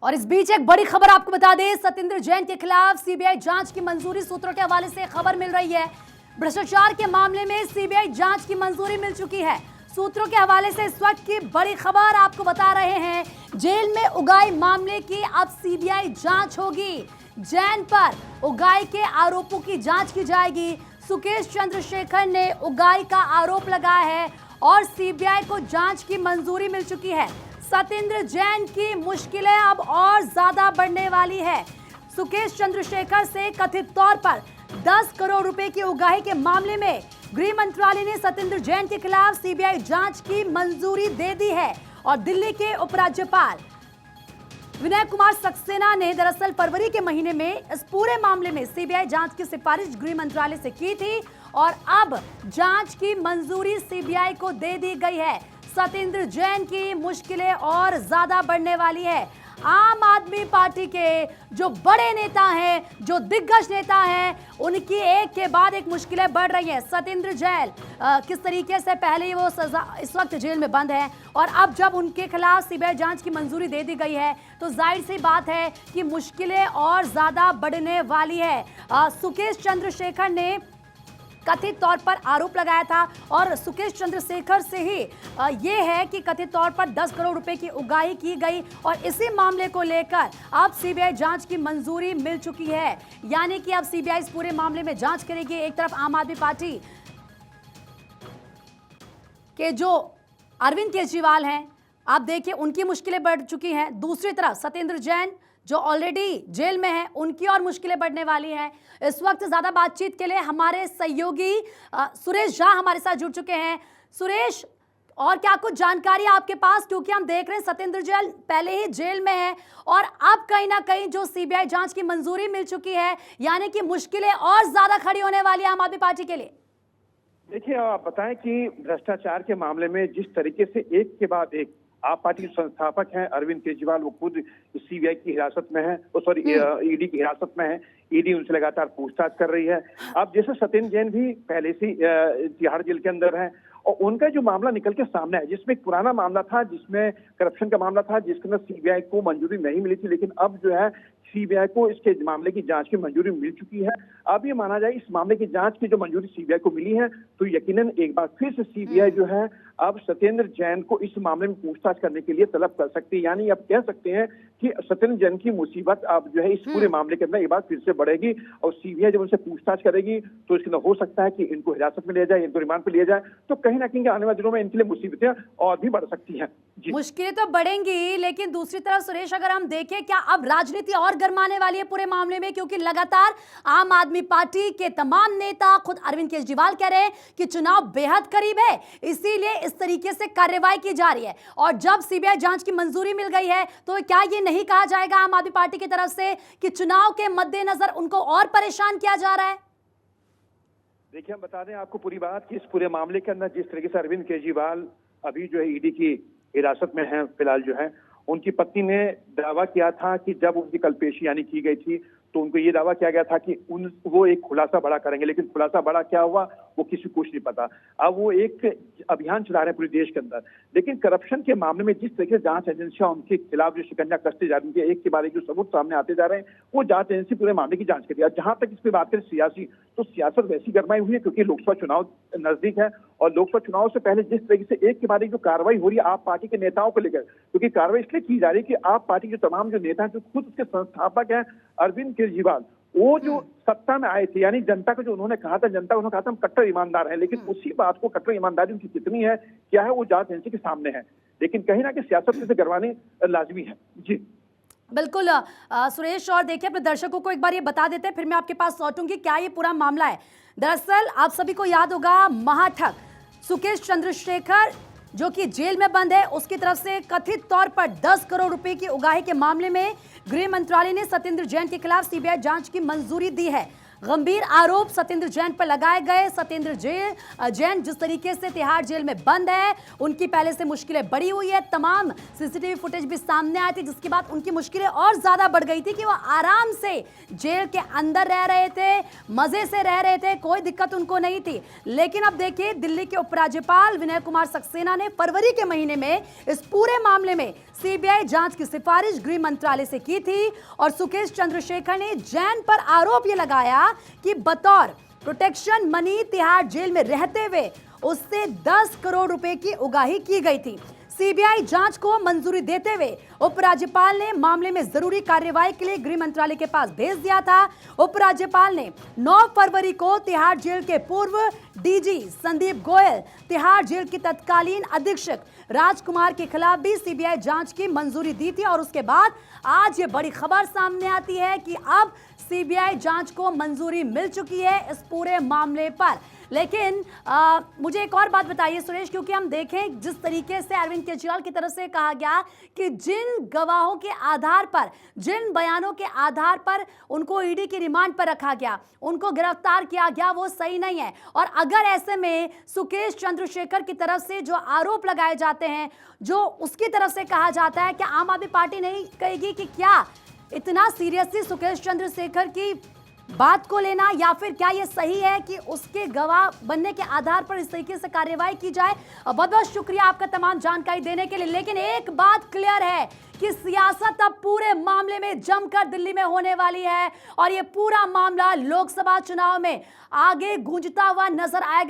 और इस बीच एक बड़ी खबर आपको बता दें, सत्येंद्र जैन के खिलाफ सीबीआई जांच की मंजूरी। सूत्रों के हवाले से खबर मिल रही है, भ्रष्टाचार के मामले में सीबीआई जांच की मंजूरी मिल चुकी है। सूत्रों के हवाले से इस वक्त की बड़ी खबर आपको बता रहे हैं, जेल में उगाई मामले की अब सीबीआई जांच होगी। जैन पर उगाई के आरोपों की जांच की जाएगी। सुकेश चंद्रशेखर ने उगाई का आरोप लगाया है और सीबीआई को जांच की मंजूरी मिल चुकी है। सत्येंद्र जैन की मुश्किलें अब और ज्यादा बढ़ने वाली है। सुकेश चंद्रशेखर से कथित तौर पर 10 करोड़ रुपए की उगाही के मामले में गृह मंत्रालय ने सत्येंद्र जैन के खिलाफ सीबीआई जांच की मंजूरी दे दी है। और दिल्ली के उपराज्यपाल विनय कुमार सक्सेना ने दरअसल फरवरी के महीने में इस पूरे मामले में सीबीआई जांच की सिफारिश गृह मंत्रालय से की थी और अब जांच की मंजूरी सीबीआई को दे दी गई है। सत्येंद्र जैन की मुश्किलें और ज्यादा बढ़ने वाली है। आम आदमी पार्टी के जो बड़े नेता हैं, जो दिग्गज नेता हैं, उनकी एक के बाद एक मुश्किलें बढ़ रही हैं। सत्येंद्र जैन किस तरीके से पहले ही वो सजा इस वक्त जेल में बंद है और अब जब उनके खिलाफ सीबीआई जांच की मंजूरी दे दी गई है तो जाहिर सी बात है कि मुश्किलें और ज्यादा बढ़ने वाली है। सुकेश चंद्रशेखर ने कथित तौर पर आरोप लगाया था और सुकेश चंद्रशेखर से ही ये है कि कथित तौर पर 10 करोड़ रुपए की उगाही की गई और इसी मामले को लेकर अब सीबीआई जांच की मंजूरी मिल चुकी है। यानी कि अब सीबीआई इस पूरे मामले में जांच करेगी। एक तरफ आम आदमी पार्टी के जो अरविंद केजरीवाल हैं, आप देखिए उनकी मुश्किलें बढ़ चुकी हैं। दूसरी तरफ सत्येंद्र जैन जो ऑलरेडी जेल में है, उनकी और मुश्किलें बढ़ने वाली हैं। इस वक्त ज्यादा बातचीत के लिए हमारे सहयोगी सुरेश झा हमारे साथ जुड़ चुके हैं। सुरेश, और क्या कुछ जानकारी आपके पास, क्योंकि हम देख रहे हैं सत्येंद्र जैन पहले ही जेल में है और अब कहीं ना कहीं जो सीबीआई जांच की मंजूरी मिल चुकी है, यानी कि मुश्किलें और ज्यादा खड़ी होने वाली है आम आदमी पार्टी के लिए। देखिए, आप बताएं कि भ्रष्टाचार के मामले में जिस तरीके से एक के बाद एक आप पार्टी के संस्थापक हैं अरविंद केजरीवाल, वो खुद सीबीआई की हिरासत में है, सॉरी ईडी की हिरासत में है। ईडी उनसे लगातार पूछताछ कर रही है। अब जैसे सत्येंद्र जैन भी पहले से तिहाड़ जेल के अंदर है और उनका जो मामला निकल के सामने है, जिसमें एक पुराना मामला था, जिसमें करप्शन का मामला था, जिसके अंदर सीबीआई को मंजूरी नहीं मिली थी, लेकिन अब जो है सीबीआई को इसके मामले की जांच की मंजूरी मिल चुकी है। अब ये माना जाए इस मामले की जांच की जो मंजूरी सीबीआई को मिली है तो यकीनन एक बार फिर से सीबीआई जो है अब सत्येंद्र जैन को इस मामले में पूछताछ करने के लिए तलब कर सकती है। यानी अब कह सकते हैं कि सत्येंद्र जैन की मुसीबत अब जो है इस पूरे मामले के अंदर एक बार फिर से बढ़ेगी और सीबीआई जब उनसे पूछताछ करेगी तो इसके अंदर हो सकता है कि इनको हिरासत में लिया जाए, इनको रिमांड पर लिया जाए, तो कहीं ना कहीं आने वाले दिनों में इनके लिए मुसीबतें और भी बढ़ सकती हैं। मुश्किलें तो बढ़ेंगी, लेकिन दूसरी तरफ सुरेश, अगर हम देखें, क्या अब राजनीति और गरमाने वाली है पूरे मामले में? क्योंकि लगातार आम आदमी पार्टी के तमाम नेता, खुद अरविंद केजरीवाल कह रहे हैं कि चुनाव बेहद करीब है, इसीलिए इस तरीके से कार्रवाई की जा रही है। और जब सीबीआई जांच की मंजूरी मिल गई है तो क्या ये नहीं कहा जाएगा आम आदमी पार्टी की तरफ से कि चुनाव के मद्देनजर उनको और परेशान किया जा रहा है? देखिए, हम बता दें आपको पूरी बात कि इस पूरे मामले के अंदर जिस तरीके से अरविंद केजरीवाल अभी जो है ईडी की हिरासत में है, फिलहाल जो है उनकी पत्नी ने दावा किया था कि जब उनकी कल पेशी यानी की गई थी तो उनको ये दावा किया गया था कि वो एक खुलासा बड़ा करेंगे, लेकिन खुलासा बड़ा क्या हुआ वो किसी को कुछ नहीं पता। अब वो एक अभियान चला रहे हैं पूरे देश के अंदर, लेकिन करप्शन के मामले में जिस तरीके से जांच एजेंसियां उनके खिलाफ जो शिकंजा कसते जा रही है, एक के बाद एक जो सबूत सामने आते जा रहे हैं, वो जांच एजेंसी पूरे मामले की जांच करेगी। जहां तक इस पर बात करें सियासी, तो सियासत वैसी गरमाई हुई है क्योंकि लोकसभा चुनाव नजदीक है और लोकसभा चुनाव से पहले जिस तरीके से एक के बाद एक जो कार्रवाई हो रही है आप पार्टी के नेताओं को लेकर, क्योंकि कार्रवाई इसलिए की जा रही है कि आप पार्टी के तमाम जो नेता हैं, जो खुद उसके संस्थापक हैं अरविंद केजरीवाल, वो जो सत्ता में आए थे, यानी जनता को जो उन्होंने कहा था, जनता उन्होंने कहा था हम कट्टर ईमानदार हैं, लेकिन उसी बात को कट्टर ईमानदारी उनकी कितनी है, क्या है, वो जांच एजेंसी के सामने है। लेकिन कहीं ना कहीं सियासत से गरवानी लाजमी है। जी बिल्कुल सुरेश, और देखिए अपने दर्शकों को एक बार ये बता देते हैं, फिर मैं आपके पास लौटूंगी क्या ये पूरा मामला है। दरअसल आप सभी को याद होगा, महाठग सुकेश चंद्रशेखर जो कि जेल में बंद है, उसकी तरफ से कथित तौर पर 10 करोड़ रुपए की उगाही के मामले में गृह मंत्रालय ने सत्येंद्र जैन के खिलाफ सीबीआई जांच की मंजूरी दी है। गंभीर आरोप सत्येंद्र जैन पर लगाए गए। सत्येंद्र जैन जिस तरीके से तिहाड़ जेल में बंद है, उनकी पहले से मुश्किलें बढ़ी हुई है। तमाम सीसीटीवी फुटेज भी सामने आए थे, जिसके बाद उनकी मुश्किलें और ज्यादा बढ़ गई थी कि वो आराम से जेल के अंदर रह रहे थे, मजे से रह रहे थे, कोई दिक्कत उनको नहीं थी। लेकिन अब देखिए, दिल्ली के उपराज्यपाल विनय कुमार सक्सेना ने फरवरी के महीने में इस पूरे मामले में सीबीआई जांच की सिफारिश गृह मंत्रालय से की थी और सुकेश चंद्रशेखर ने जैन पर आरोप यह लगाया कि बतौर प्रोटेक्शन मनी तिहाड़ जेल में रहते हुए उससे 10 करोड़ रुपए की उगाही की गई थी। सीबीआई जांच को मंजूरी देते हुए उपराज्यपाल ने मामले में जरूरी कार्यवाही के लिए गृह मंत्रालय के पास भेज दिया था। उपराज्यपाल ने 9 फरवरी को तिहाड़ जेल के पूर्व डीजी संदीप गोयल, तिहाड़ जेल के तत्कालीन अधीक्षक राजकुमार के खिलाफ भी सीबीआई जांच की मंजूरी दी थी और उसके बाद आज ये बड़ी खबर सामने आती है कि अब सीबीआई जांच को मंजूरी मिल चुकी है इस पूरे मामले पर। लेकिन मुझे एक और बात बताइए सुरेश, क्योंकि हम देखें जिस तरीके से अरविंद केजरीवाल की तरफ से कहा गया कि जिन गवाहों के आधार पर, जिन बयानों के आधार पर उनको ईडी की रिमांड पर रखा गया, उनको गिरफ्तार किया गया, वो सही नहीं है। और अगर ऐसे में सुकेश चंद्रशेखर की तरफ से जो आरोप लगाए जाते हैं, जो उसकी तरफ से कहा जाता है कि आम आदमी पार्टी नहीं कहेगी कि क्या इतना सीरियसली सुकेश चंद्रशेखर की बात को लेना, या फिर क्या यह सही है कि उसके गवाह बनने के आधार पर इस तरीके से कार्यवाही की जाए। बहुत बहुत शुक्रिया आपका तमाम जानकारी देने के लिए। लेकिन एक बात क्लियर है कि सियासत अब पूरे मामले में जमकर दिल्ली में होने वाली है और यह पूरा मामला लोकसभा चुनाव में आगे गूंजता हुआ नजर आएगा।